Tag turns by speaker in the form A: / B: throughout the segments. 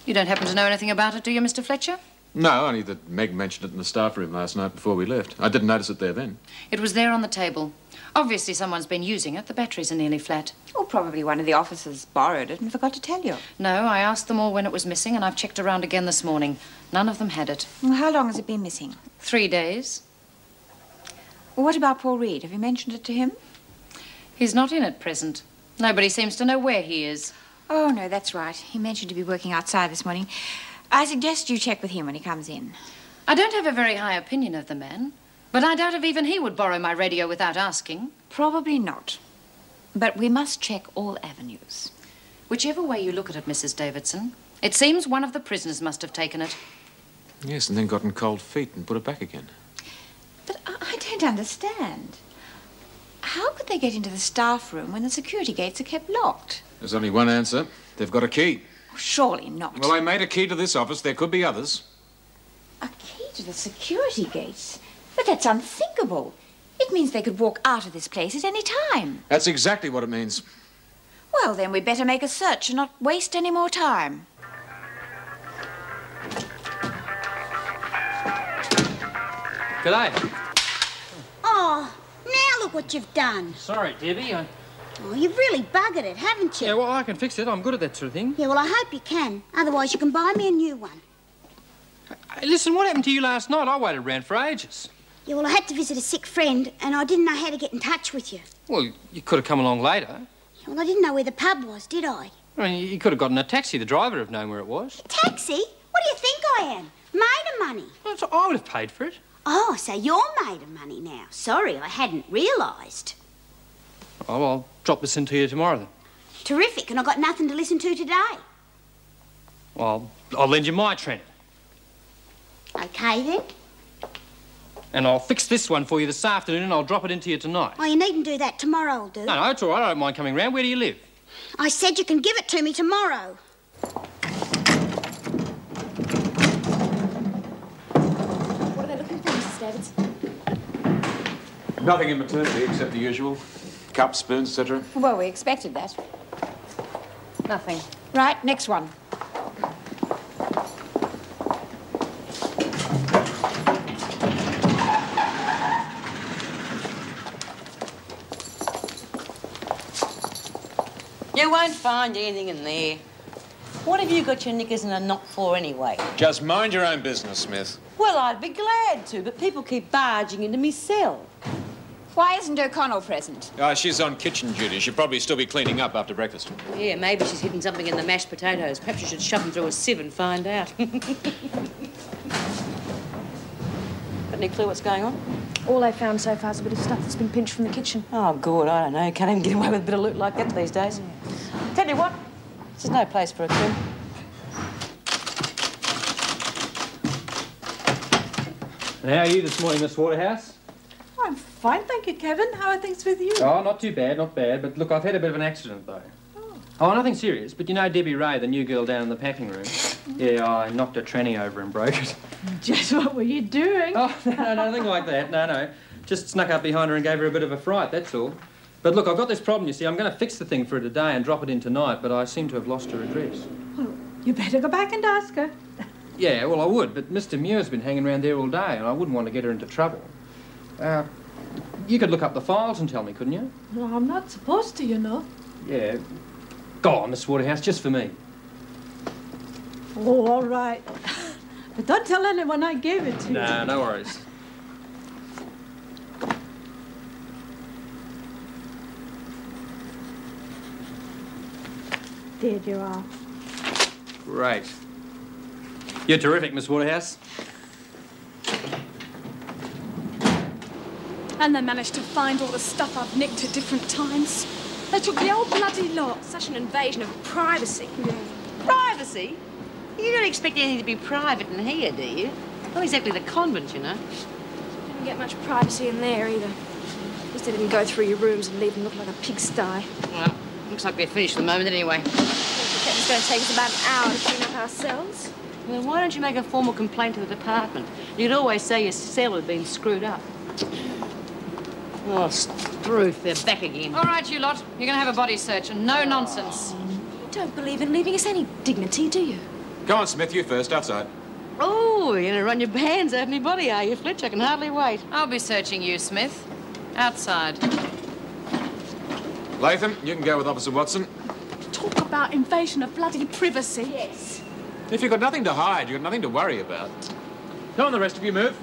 A: You don't happen to know anything about it, do you, Mr. Fletcher?
B: No, only that Meg mentioned it in the staff room last night before we left. I didn't notice it there then.
A: It was there on the table. Obviously someone's been using it. The batteries are nearly flat.
C: Or probably one of the officers borrowed it and forgot to tell you.
A: No, I asked them all when it was missing, and I've checked around again this morning. None of them had it.
C: Well, how long has it been missing?
A: 3 days.
C: Well, what about Paul Reed? Have you mentioned it to him?
A: He's not in at present. Nobody seems to know where he is.
C: Oh, no, that's right. He mentioned to be working outside this morning. I suggest you check with him when he comes in.
A: I don't have a very high opinion of the man, but I doubt if even he would borrow my radio without asking.
C: Probably not. But we must check all avenues.
A: Whichever way you look at it, Mrs. Davidson, it seems one of the prisoners must have taken it.
B: Yes, and then gotten cold feet and put it back again.
C: But I don't understand. How could they get into the staff room when the security gates are kept locked?
B: There's only one answer. They've got a key.
C: Surely not.
B: Well, I made a key to this office. There could be others.
C: A key to the security gates? But that's unthinkable. It means they could walk out of this place at any time.
B: That's exactly what it means.
C: Well, then we'd better make a search and not waste any more time.
D: G'day.
E: Oh, now look what you've done.
D: Sorry, Debbie.
E: Oh, you've really buggered it, haven't you?
D: Yeah, well, I can fix it. I'm good at that sort of thing.
E: Yeah, well, I hope you can. Otherwise, you can buy me a new one.
D: Hey, listen, what happened to you last night? I waited around for ages.
E: Yeah, well, I had to visit a sick friend, and I didn't know how to get in touch with you.
D: Well, you could have come along later.
E: Yeah, well, I didn't know where the pub was, did I?
D: I mean, you could have gotten a taxi. The driver would have known where it was.
E: A taxi? What do you think I am? Maid of money?
D: Well, so I would have paid for it.
E: Oh, so you're maid of money now. Sorry, I hadn't realised.
D: Oh, well, I'll drop this into you tomorrow, then.
E: Terrific, and I've got nothing to listen to today.
D: Well, I'll lend you my Trent.
E: OK, then.
D: And I'll fix this one for you this afternoon, and I'll drop it into you tonight.
E: Oh, you needn't do that. Tomorrow I'll do.
D: No, it's all right. I don't mind coming round. Where do you live?
E: I said you can give it to me tomorrow.
F: What are they looking for, Mrs. Davidson?
B: Nothing in maternity except the usual. Cups, spoons, etc.
C: Well, we expected that.
A: Nothing.
C: Right, next one.
G: You won't find anything in there. What have you got your knickers in a knot for anyway?
B: Just mind your own business, Smith.
G: Well, I'd be glad to, but people keep barging into me cell.
C: Why isn't O'Connell present?
B: She's on kitchen duty. She'll probably still be cleaning up after breakfast.
G: Yeah, maybe she's hidden something in the mashed potatoes. Perhaps you should shove them through a sieve and find out. Got any clue what's going on?
F: All they've found so far is a bit of stuff that's been pinched from the kitchen.
G: Oh, good, I don't know. Can't even get away with a bit of loot like that these days. Tell you what, this is no place for a coup.
D: And how are you this morning, Miss Waterhouse?
H: I'm fine, thank you, Kevin. How are things with you?
D: Oh, not too bad, not bad. But look, I've had a bit of an accident, though. Oh, nothing serious. But you know Debbie Ray, the new girl down in the packing room? Yeah, I knocked a tranny over and broke it.
H: Just what were you doing?
D: Oh, no, nothing like that. No. Just snuck up behind her and gave her a bit of a fright, that's all. But look, I've got this problem, you see. I'm going to fix the thing for her today and drop it in tonight, but I seem to have lost her address.
H: Well, you better go back and ask her.
D: Yeah, well, I would, but Mr. Muir's been hanging around there all day, and I wouldn't want to get her into trouble. You could look up the files and tell me, couldn't you?
H: Well, I'm not supposed to, you know.
D: Yeah. Go on, Miss Waterhouse, just for me.
H: Oh, all right. But don't tell anyone I gave it to you.
D: No, no worries.
H: There you are.
D: Great. You're terrific, Miss Waterhouse.
F: And they managed to find all the stuff I've nicked at different times. They took the old bloody lot. Such an invasion of privacy. Yeah.
G: Privacy? You don't expect anything to be private in here, do you? Not exactly the convent, you know.
F: Didn't get much privacy in there either. Just they didn't go through your rooms and leave them look like a pigsty.
G: Well, looks like we're finished for the moment anyway.
F: It's going to take us about an hour to clean up ourselves.
G: Well, why don't you make a formal complaint to the department? You could always say your cell had been screwed up. Oh, Struth, they're back again.
A: All right, you lot. You're going to have a body search and no nonsense.
F: You don't believe in leaving us any dignity, do you?
B: Go on, Smith, you first, outside.
G: Oh, you're going to run your bands out of my body, are you, Fletch? I can hardly wait.
A: I'll be searching you, Smith. Outside.
B: Latham, you can go with Officer Watson.
F: Talk about invasion of bloody privacy.
C: Yes.
B: If you've got nothing to hide, you've got nothing to worry about. Come on, the rest of you, move.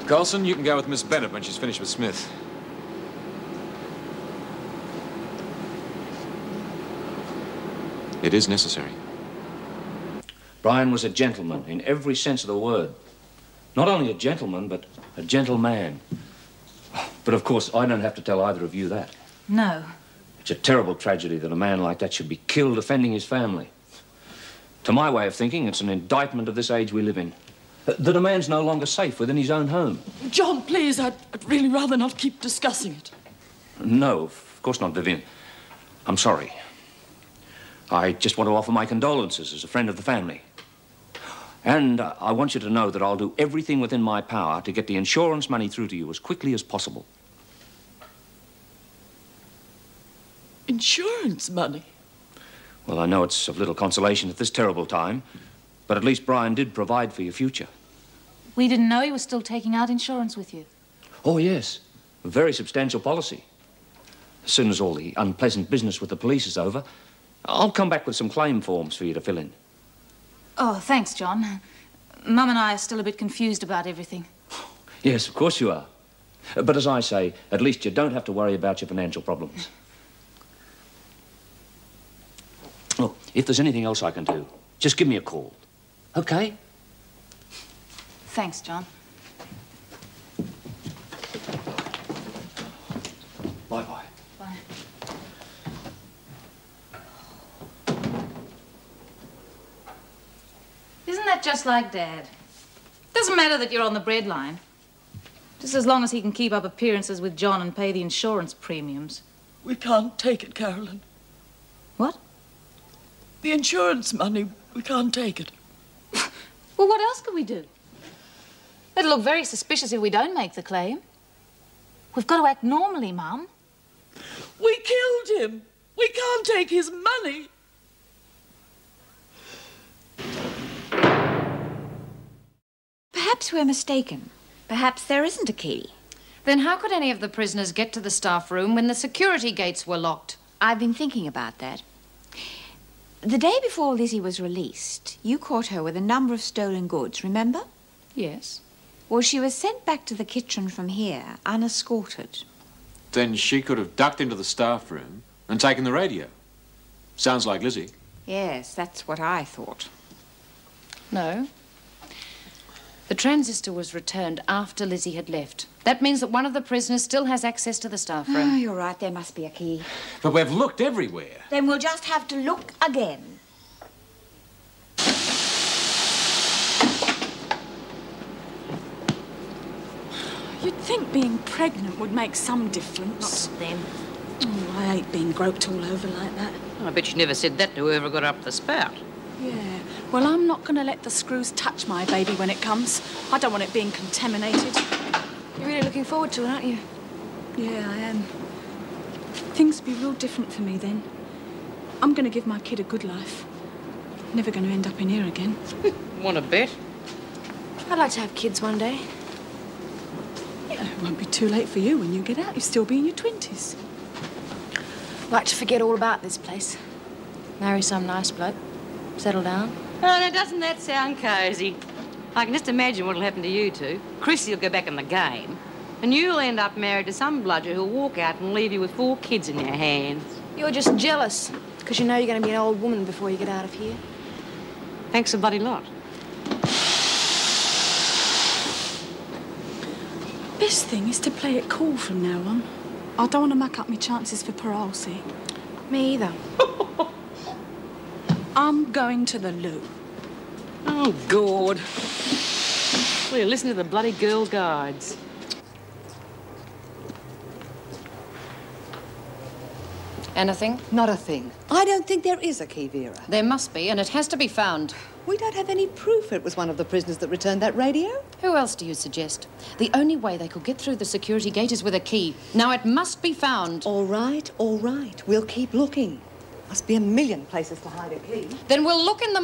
B: Colson, you can go with Miss Bennett when she's finished with Smith. It is necessary.
I: Brian was a gentleman in every sense of the word. Not only a gentleman, but a gentleman. But of course, I don't have to tell either of you that.
J: No.
I: It's a terrible tragedy that a man like that should be killed defending his family. To my way of thinking, it's an indictment of this age we live in. That a man's no longer safe within his own home.
H: John, please, I'd really rather not keep discussing it.
I: No, of course not, Vivian. I'm sorry. I just want to offer my condolences as a friend of the family. And I want you to know that I'll do everything within my power to get the insurance money through to you as quickly as possible.
H: Insurance money?
I: Well, I know it's of little consolation at this terrible time, but at least Brian did provide for your future.
J: We didn't know he was still taking out insurance with you.
I: Oh, yes. A very substantial policy. As soon as all the unpleasant business with the police is over, I'll come back with some claim forms for you to fill in.
J: Oh, thanks, John. Mum and I are still a bit confused about everything.
I: Yes, of course you are. But as I say, at least you don't have to worry about your financial problems. Look, if there's anything else I can do, just give me a call. Okay?
J: Thanks, John.
I: Bye-bye.
J: Bye. Isn't that just like Dad? Doesn't matter that you're on the breadline. Just as long as he can keep up appearances with John and pay the insurance premiums.
H: We can't take it, Carolyn.
J: What?
H: The insurance money, we can't take it.
J: Well, what else could we do? It'll look very suspicious if we don't make the claim. We've got to act normally, Mum.
H: We killed him. We can't take his money.
C: Perhaps we're mistaken. Perhaps there isn't a key.
A: Then how could any of the prisoners get to the staff room when the security gates were locked?
C: I've been thinking about that. The day before Lizzie was released, you caught her with a number of stolen goods, remember?
A: Yes.
C: Well, she was sent back to the kitchen from here, unescorted.
B: Then she could have ducked into the staff room and taken the radio. Sounds like Lizzie.
C: Yes, that's what I thought.
A: No. The transistor was returned after Lizzie had left. That means that one of the prisoners still has access to the staff
C: Oh,
A: room.
C: you're right. There must be a key.
B: But we've looked everywhere.
C: Then we'll just have to look again.
F: You'd think being pregnant would make some difference.
G: Not them.
F: Oh, I hate being groped all over like that.
G: I bet you never said that to whoever got up the spout.
F: Yeah. Well, I'm not going to let the screws touch my baby when it comes. I don't want it being contaminated.
K: You're really looking forward to it, aren't you?
F: Yeah, I am. Things will be real different for me then. I'm going to give my kid a good life. Never going to end up in here again.
G: Want to bet?
K: I'd like to have kids one day.
F: Yeah, it won't be too late for you when you get out. You'll still be in your 20s.
K: I'd like to forget all about this place. Marry some nice bloke. Settle down.
G: Oh, now, doesn't that sound cosy? I can just imagine what'll happen to you two. Chrissy will go back in the game, and you'll end up married to some bludger who'll walk out and leave you with 4 kids in your hands.
K: You're just jealous, because you know you're going to be an old woman before you get out of here.
G: Thanks a bloody lot.
F: Best thing is to play it cool from now on. I don't want to muck up my chances for parole, see?
K: Me either.
F: I'm going to the loo.
G: Oh, God. Well, listen to the bloody Girl Guides.
A: Anything?
L: Not a thing. I don't think there is a key, Vera.
A: There must be, and it has to be found.
L: We don't have any proof it was one of the prisoners that returned that radio.
A: Who else do you suggest? The only way they could get through the security gate is with a key. Now, it must be found.
L: All right, all right. We'll keep looking. Must be a million places to hide a key.
A: Then we'll look in the